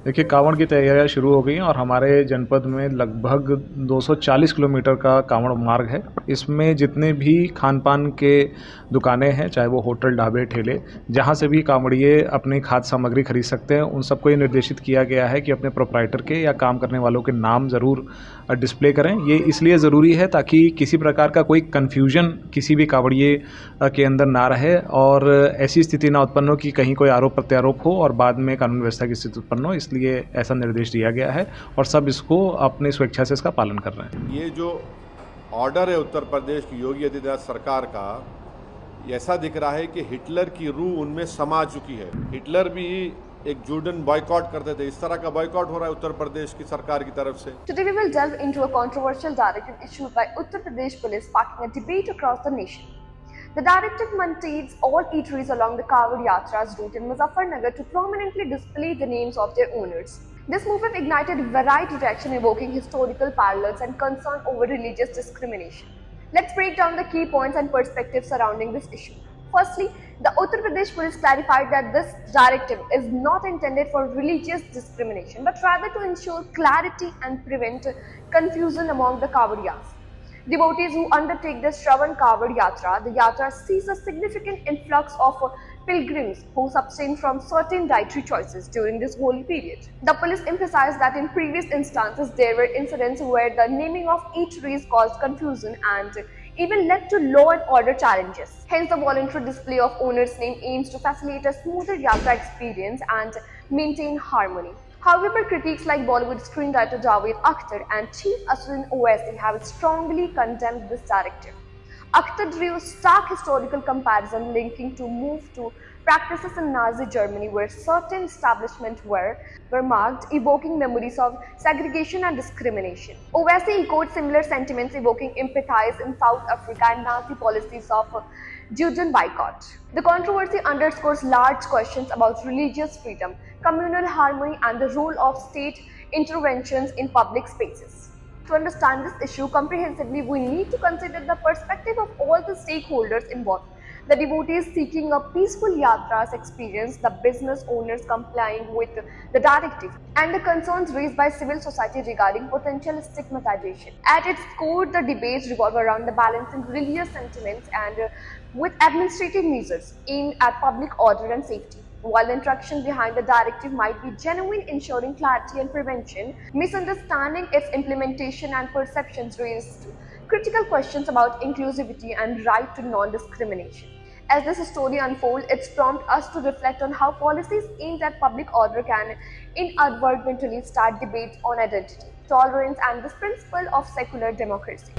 देखिए, काँवड़ की तैयारियाँ शुरू हो गई हैं और हमारे जनपद में लगभग 240 किलोमीटर का काँवड़ मार्ग है। इसमें जितने भी खान-पान के दुकानें हैं, चाहे वो होटल, ढाबे, ठेले, जहाँ से भी काँवड़िए अपनी खाद्य सामग्री खरीद सकते हैं, उन सबको ये निर्देशित किया गया है कि अपने प्रोप्राइटर के या काम करने वालों के नाम ज़रूर डिस्प्ले करें। ये इसलिए ज़रूरी है ताकि किसी प्रकार का कोई कन्फ्यूज़न किसी भी काँवड़िए के अंदर ना रहे और ऐसी स्थिति ना उत्पन्न हो कि कहीं कोई आरोप-प्रत्यारोप हो और बाद में कानून व्यवस्था की स्थिति उत्पन्न हो, इसलिए ऐसा निर्देश दिया गया है और सब इसको अपनी स्वेच्छा से इसका पालन कर रहे हैं। ये जो ऑर्डर है उत्तर प्रदेश की योगी आदित्यनाथ सरकार का, ऐसा दिख रहा है कि हिटलर की रूह उनमें समा चुकी है। हिटलर भी एक जूडन बॉयकॉट करते थे, इस तरह का बॉयकॉट हो रहा है उत्तर प्रदेश की सरकार की तरफ से। Today we will delve into a controversial directive issued by Uttar Pradesh Police, sparking a debate across the nation. The directive mandates all eateries along the Kavod Yatra's route in Muzaffarnagar to prominently display the names of their owners. This movement ignited varied reaction, evoking historical parallels and concern over religious discrimination. Let's break down the key points and perspectives surrounding this issue. Firstly, the Uttar Pradesh Police clarified that this directive is not intended for religious discrimination, but rather to ensure clarity and prevent confusion among the Kavariyas. Devotees who undertake the Shravan Kavod Yatra, the Yatra sees a significant influx of pilgrims who abstain from certain dietary choices during this holy period. The police emphasized that in previous instances there were incidents where the naming of eateries caused confusion and even led to law and order challenges. Hence, the voluntary display of owner's name aims to facilitate a smoother Yatra experience and maintain harmony. However, critics like Bollywood screenwriter Javed Akhtar and Chief Asudin Owaisi have strongly condemned this directive. Akhtar drew stark historical comparison linking to move to practices in Nazi Germany where certain establishments were marked, evoking memories of segregation and discrimination. Owaisi echoed similar sentiments, evoking empathies in South Africa and Nazi policies of Judean boycott. The controversy underscores large questions about religious freedom, communal harmony, and the role of state interventions in public spaces. To understand this issue comprehensively, we need to consider the perspective of all the stakeholders involved. The devotees seeking a peaceful yatras experience, the business owners complying with the directive, and the concerns raised by civil society regarding potential stigmatization. At its core, the debates revolve around the balancing religious sentiments and with administrative measures aimed at public order and safety. While the instruction behind the directive might be genuine, ensuring clarity and prevention, misunderstanding its implementation and perceptions raise critical questions about inclusivity and right to non-discrimination. As this story unfolds, it prompts us to reflect on how policies aimed at public order can inadvertently start debates on identity, tolerance, and the principle of secular democracy.